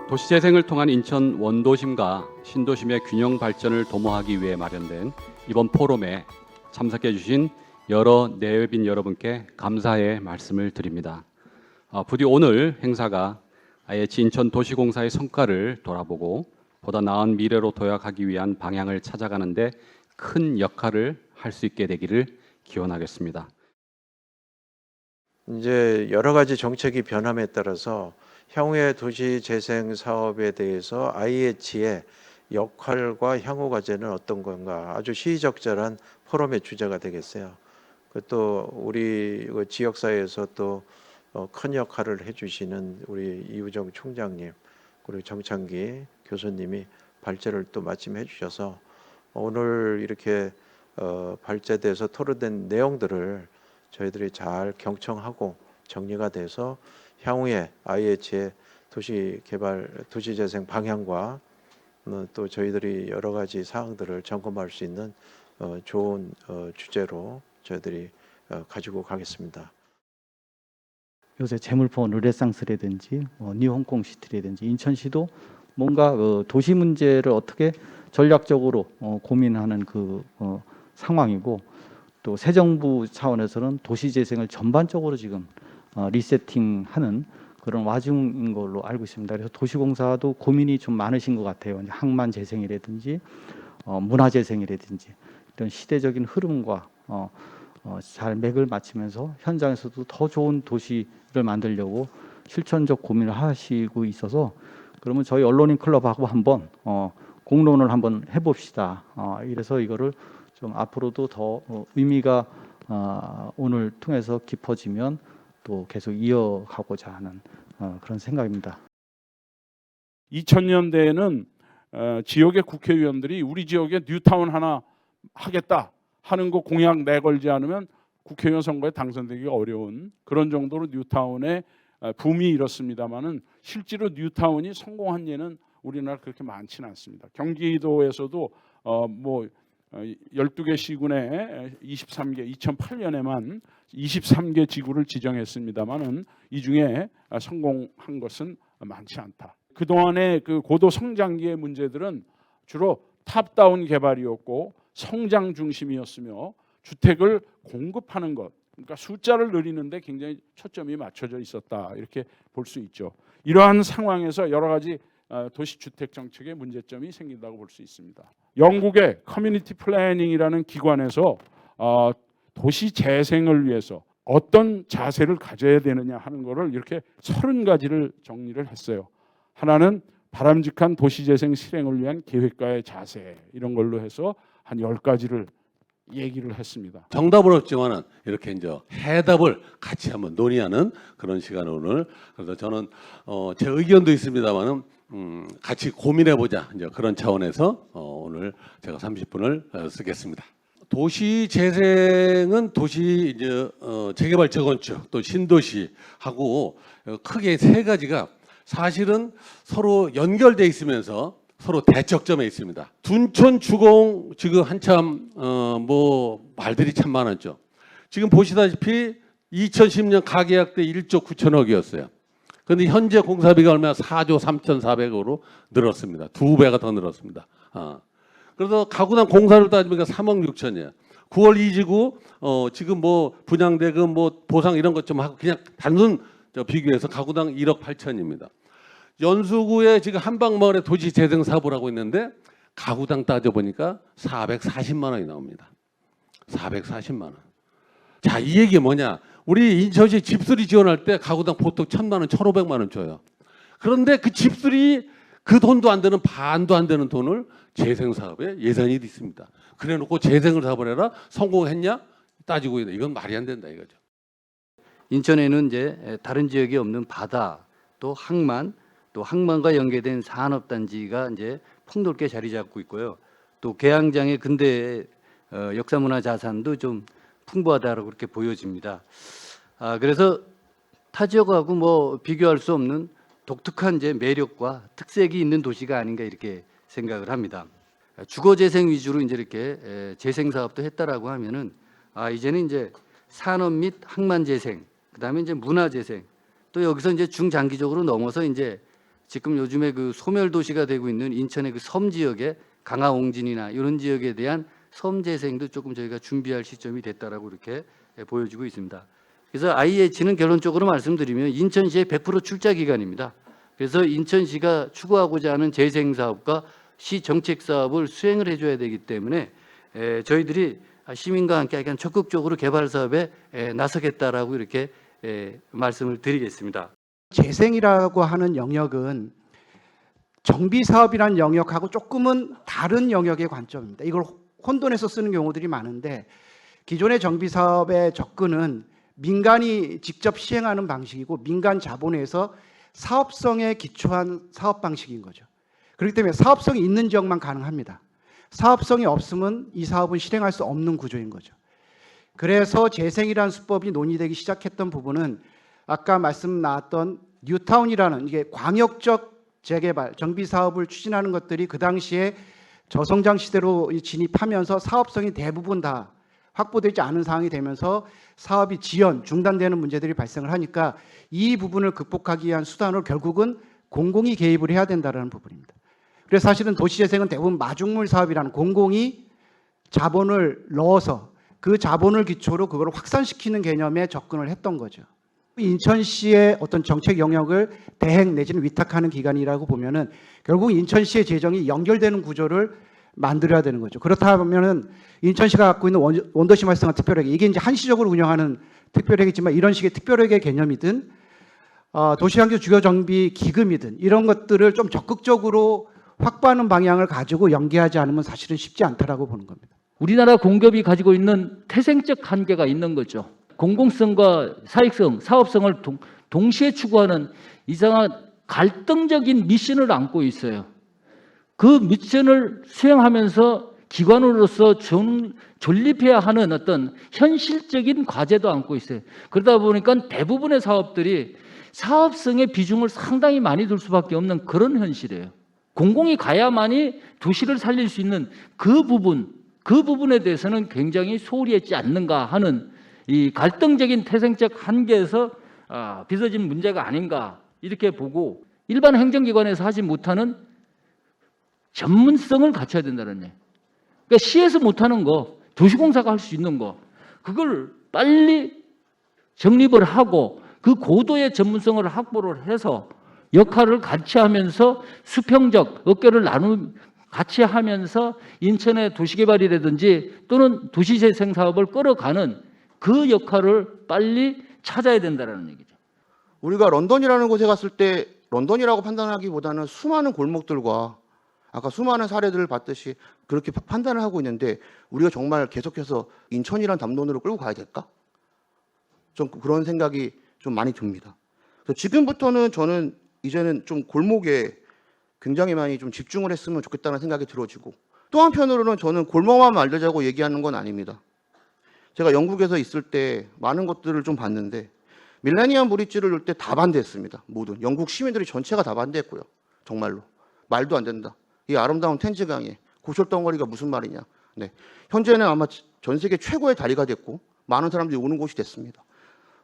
도시재생을 통한 인천 원도심과 신도심의 균형 발전을 도모하기 위해 마련된 이번 포럼에 참석해 주신 여러 내외빈 여러분께 감사의 말씀을 드립니다. 부디 오늘 행사가 IH 인천도시공사의 성과를 돌아보고 보다 나은 미래로 도약하기 위한 방향을 찾아가는 데 큰 역할을 할 수 있게 되기를 기원하겠습니다. 이제 여러 가지 정책이 변함에 따라서 향후의 도시 재생 사업에 대해서 IH의 역할과 향후 과제는 어떤 건가 아주 시의적절한 포럼의 주제가 되겠어요. 또 우리 지역사회에서 또 큰 역할을 해주시는 우리 이우정 총장님 그리고 정창기 교수님이 발제를 또 마침 해주셔서 오늘 이렇게 발제돼서 토론된 내용들을 저희들이 잘 경청하고 정리가 돼서 향후에 IH의 도시개발, 도시재생 방향과 또 저희들이 여러 가지 사항들을 점검할 수 있는 좋은 주제로 저희들이 가지고 가겠습니다. 요새 재물포 르네상스라든지 뉴홍콩 시티라든지 인천시도 뭔가 도시 문제를 어떻게 전략적으로 고민하는 상황이고 또 새 정부 차원에서는 도시 재생을 전반적으로 지금 리세팅하는 그런 와중인 걸로 알고 있습니다. 그래서 도시공사도 고민이 좀 많으신 것 같아요. 항만 재생이라든지 문화 재생이라든지 이런 시대적인 흐름과 잘 맥을 맞추면서 현장에서도 더 좋은 도시를 만들려고 실천적 고민을 하시고 있어서 그러면 저희 언론인 클럽하고 한번 공론을 한번 해봅시다. 이래서 이거를 좀 앞으로도 더 의미가 오늘 통해서 깊어지면 또 계속 이어가고자 하는 그런 생각입니다. 2000년대에는 지역의 국회의원들이 우리 지역에 뉴타운 하나 하겠다 하는 거 공약 내걸지 않으면 국회의원 선거에 당선되기가 어려운 그런 정도로 뉴타운의 붐이 일었습니다마는 실제로 뉴타운이 성공한 예는 우리나라 그렇게 많지는 않습니다. 경기도에서도 12개 시군에 23개 2008년에만 23개 지구를 지정했습니다마는 이 중에 성공한 것은 많지 않다. 그동안의 그 고도 성장기의 문제들은 주로 탑다운 개발이었고 성장 중심이었으며 주택을 공급하는 것, 그러니까 숫자를 늘리는데 굉장히 초점이 맞춰져 있었다 이렇게 볼 수 있죠. 이러한 상황에서 여러 가지 도시주택 정책의 문제점이 생긴다고 볼 수 있습니다. 영국의 커뮤니티 플래닝이라는 기관에서 도시 재생을 위해서 어떤 자세를 가져야 되느냐 하는 것을 이렇게 30가지를 정리를 했어요. 하나는 바람직한 도시재생 실행을 위한 계획과의 자세 이런 걸로 해서 한 10가지를 얘기를 했습니다. 정답은 없지만은 이렇게 이제 해답을 같이 한번 논의하는 그런 시간을 오늘 그래서 저는 제 의견도 있습니다만은 같이 고민해보자 이제 그런 차원에서 오늘 제가 30분을 쓰겠습니다. 도시 재생은 도시 이제 재개발 재건축 또 신도시하고 크게 세 가지가 사실은 서로 연결돼 있으면서 서로 대척점에 있습니다. 둔촌 주공 지금 한참 말들이 참 많았죠. 지금 보시다시피 2010년 가계약 때 1조 9천억이었어요. 그런데 현재 공사비가 얼마나 4조 3,400억으로 늘었습니다. 2배가 더 늘었습니다. 그래서 가구당 공사를 따지면 3억 6천이에요. 9월 이지구 지금 분양대금 보상 이런 것 좀 하고 그냥 단순 비교해서 가구당 1억 8천입니다. 연수구에 지금 한방마을에 도시 재생 사업을 하고 있는데 가구당 따져보니까 440만 원이 나옵니다. 440만 원. 자, 이 얘기 뭐냐? 우리 인천시 집수리 지원할 때 가구당 보통 1,000만 원, 1,500만 원 줘요. 그런데 그 집수리 그 돈도 안 되는 반도 안 되는 돈을 재생 사업에 예산이 있습니다. 그래놓고 재생을 사업을 해라 성공했냐 따지고 있다. 이건 말이 안 된다 이거죠. 인천에는 이제 다른 지역이 없는 바다, 또 항만, 또 항만과 연계된 산업단지가 이제 폭넓게 자리 잡고 있고요. 또 계양장의 근대 역사문화 자산도 좀 풍부하다고 그렇게 보여집니다. 그래서 타 지역하고 비교할 수 없는 독특한 이제 매력과 특색이 있는 도시가 아닌가 이렇게 생각을 합니다. 주거 재생 위주로 이제 이렇게 재생 사업도 했다라고 하면은 이제는 이제 산업 및 항만 재생, 그다음에 이제 문화 재생, 또 여기서 이제 중장기적으로 넘어서 이제 지금 요즘에 그 소멸 도시가 되고 있는 인천의 그 섬 지역에 강화옹진이나 이런 지역에 대한 섬 재생도 조금 저희가 준비할 시점이 됐다라고 이렇게 보여지고 있습니다. 그래서 IH는 결론적으로 말씀드리면 인천시의 100% 출자 기관입니다. 그래서 인천시가 추구하고자 하는 재생 사업과 시 정책 사업을 수행을 해줘야 되기 때문에 저희들이 시민과 함께 약간 적극적으로 개발 사업에 나서겠다라고 이렇게 말씀을 드리겠습니다. 재생이라고 하는 영역은 정비 사업이라는 영역하고 조금은 다른 영역의 관점입니다. 이걸 혼돈해서 쓰는 경우들이 많은데 기존의 정비 사업의 접근은 민간이 직접 시행하는 방식이고 민간 자본에서 사업성에 기초한 사업 방식인 거죠. 그렇기 때문에 사업성이 있는 지역만 가능합니다. 사업성이 없으면 이 사업은 실행할 수 없는 구조인 거죠. 그래서 재생이라는 수법이 논의되기 시작했던 부분은 아까 말씀 나왔던 뉴타운이라는 이게 광역적 재개발, 정비 사업을 추진하는 것들이 그 당시에 저성장 시대로 진입하면서 사업성이 대부분 다 확보되지 않은 상황이 되면서 사업이 지연, 중단되는 문제들이 발생을 하니까 이 부분을 극복하기 위한 수단으로 결국은 공공이 개입을 해야 된다는 부분입니다. 그래서 사실은 도시재생은 대부분 마중물 사업이라는 공공이 자본을 넣어서 그 자본을 기초로 그걸 확산시키는 개념에 접근을 했던 거죠. 인천시의 어떤 정책 영역을 대행 내지는 위탁하는 기관이라고 보면은 결국 인천시의 재정이 연결되는 구조를 만들어야 되는 거죠. 그렇다면은 인천시가 갖고 있는 원도시 활성화 특별회계 이게 이제 한시적으로 운영하는 특별회계지만 이런 식의 특별회계 개념이든 도시환경 주요 정비 기금이든 이런 것들을 좀 적극적으로 확보하는 방향을 가지고 연계하지 않으면 사실은 쉽지 않다라고 보는 겁니다. 우리나라 공급이 가지고 있는 태생적 한계가 있는 거죠. 공공성과 사익성, 사업성을 동시에 추구하는 이상한 갈등적인 미션을 안고 있어요. 그 미션을 수행하면서 기관으로서 존립해야 하는 어떤 현실적인 과제도 안고 있어요. 그러다 보니까 대부분의 사업들이 사업성의 비중을 상당히 많이 둘 수밖에 없는 그런 현실이에요. 공공이 가야만이 도시를 살릴 수 있는 그 부분에 대해서는 굉장히 소홀히 했지 않는가 하는 이 갈등적인 태생적 한계에서 빚어진 문제가 아닌가 이렇게 보고 일반 행정기관에서 하지 못하는 전문성을 갖춰야 된다는 얘기예요. 그러니까 시에서 못하는 거, 도시공사가 할 수 있는 거 그걸 빨리 정립을 하고 그 고도의 전문성을 확보를 해서 역할을 같이 하면서 수평적 어깨를 같이 하면서 인천의 도시개발이라든지 또는 도시재생 사업을 끌어가는 그 역할을 빨리 찾아야 된다는 얘기죠. 우리가 런던이라는 곳에 갔을 때 런던이라고 판단하기보다는 수많은 골목들과 아까 수많은 사례들을 봤듯이 그렇게 판단을 하고 있는데 우리가 정말 계속해서 인천이란 담론으로 끌고 가야 될까? 좀 그런 생각이 좀 많이 듭니다. 그래서 지금부터는 저는 이제는 좀 골목에 굉장히 많이 좀 집중을 했으면 좋겠다는 생각이 들어지고 또 한편으로는 저는 골목만 만들자고 얘기하는 건 아닙니다. 제가 영국에서 있을 때 많은 것들을 좀 봤는데 밀레니엄 브릿지를 넣을 때 다 반대했습니다. 모든 영국 시민들이 전체가 다 반대했고요. 정말로 말도 안 된다. 이 아름다운 템즈강에 고철덩어리가 무슨 말이냐. 네. 현재는 아마 전 세계 최고의 다리가 됐고 많은 사람들이 오는 곳이 됐습니다.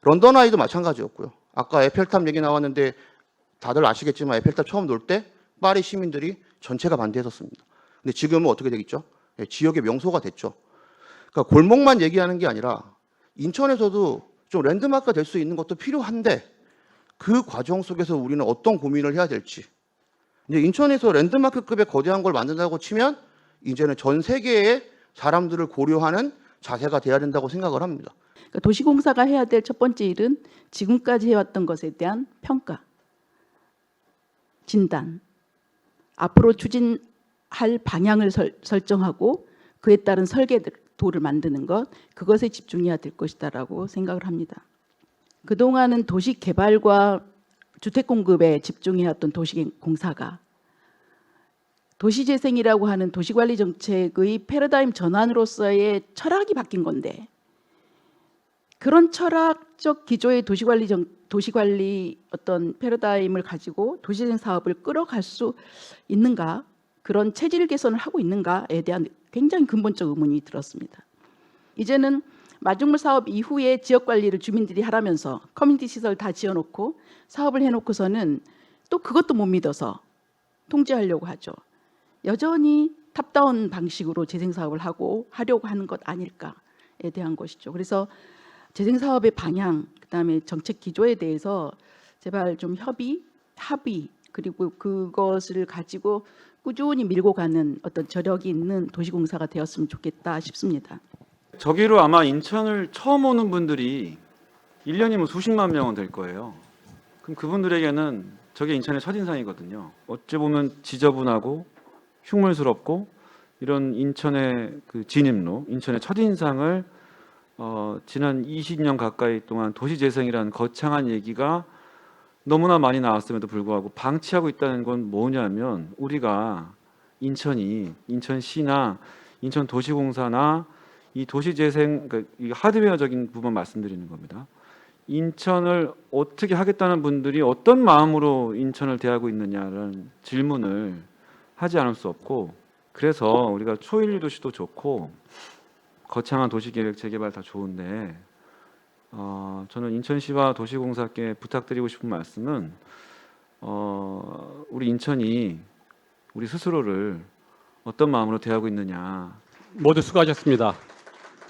런던 아이도 마찬가지였고요. 아까 에펠탑 얘기 나왔는데 다들 아시겠지만 에펠탑 처음 놓을 때 파리 시민들이 전체가 반대했었습니다. 근데 지금은 어떻게 되겠죠? 네, 지역의 명소가 됐죠. 그러니까 골목만 얘기하는 게 아니라 인천에서도 좀 랜드마크가 될 수 있는 것도 필요한데 그 과정 속에서 우리는 어떤 고민을 해야 될지. 이제 인천에서 랜드마크급의 거대한 걸 만든다고 치면 이제는 전 세계의 사람들을 고려하는 자세가 돼야 된다고 생각을 합니다. 그러니까 도시공사가 해야 될 첫 번째 일은 지금까지 해왔던 것에 대한 평가, 진단, 앞으로 추진할 방향을 설정하고 그에 따른 설계도를 만드는 것, 그것에 집중해야 될 것이다라고 생각을 합니다. 그동안은 도시 개발과 주택 공급에 집중해왔던 도시공사가 도시재생이라고 하는 도시관리 정책의 패러다임 전환으로서의 철학이 바뀐 건데 그런 철학적 기조의 도시관리 어떤 패러다임을 가지고 도시재생 사업을 끌어갈 수 있는가, 그런 체질 개선을 하고 있는가에 대한 굉장히 근본적 의문이 들었습니다. 이제는 마중물 사업 이후에 지역관리를 주민들이 하라면서 커뮤니티 시설 다 지어놓고 사업을 해놓고서는 또 그것도 못 믿어서 통제하려고 하죠. 여전히 탑다운 방식으로 재생 사업을 하려고 하는 것 아닐까에 대한 것이죠. 그래서 재생 사업의 방향, 그다음에 정책 기조에 대해서 제발 좀 합의 그리고 그것을 가지고 꾸준히 밀고 가는 어떤 저력이 있는 도시공사가 되었으면 좋겠다 싶습니다. 저기로 아마 인천을 처음 오는 분들이 1년이면 수십만 명은 될 거예요. 그럼 그분들에게는 저게 인천의 첫인상이거든요. 어찌 보면 지저분하고 흉물스럽고 이런 인천의 그 진입로, 인천의 첫인상을 지난 20년 가까이 동안 도시재생이라는 거창한 얘기가 너무나 많이 나왔음에도 불구하고 방치하고 있다는 건 뭐냐면 우리가 인천시나 인천도시공사나 이 도시재생, 그러니까 이 하드웨어적인 부분 말씀드리는 겁니다. 인천을 어떻게 하겠다는 분들이 어떤 마음으로 인천을 대하고 있느냐라는 질문을 하지 않을 수 없고, 그래서 우리가 초일류 도시도 좋고 거창한 도시계획 재개발 다 좋은데 저는 인천시와 도시공사께 부탁드리고 싶은 말씀은 우리 인천이 우리 스스로를 어떤 마음으로 대하고 있느냐. 모두 수고하셨습니다.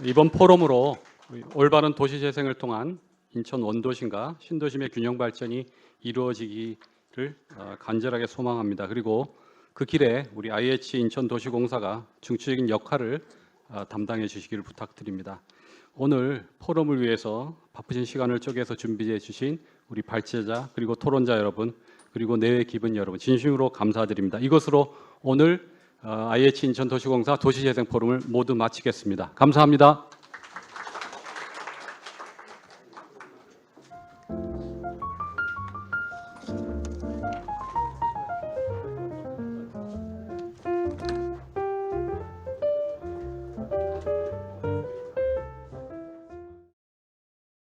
이번 포럼으로 올바른 도시재생을 통한 인천 원도심과 신도심의 균형 발전이 이루어지기를 간절하게 소망합니다. 그리고 그 길에 우리 IH 인천도시공사가 중추적인 역할을 담당해 주시기를 부탁드립니다. 오늘 포럼을 위해서 바쁘신 시간을 쪼개서 준비해 주신 우리 발제자 그리고 토론자 여러분 그리고 내외 기분 여러분 진심으로 감사드립니다. 이것으로 오늘 IH 인천도시공사 도시재생 포럼을 모두 마치겠습니다. 감사합니다.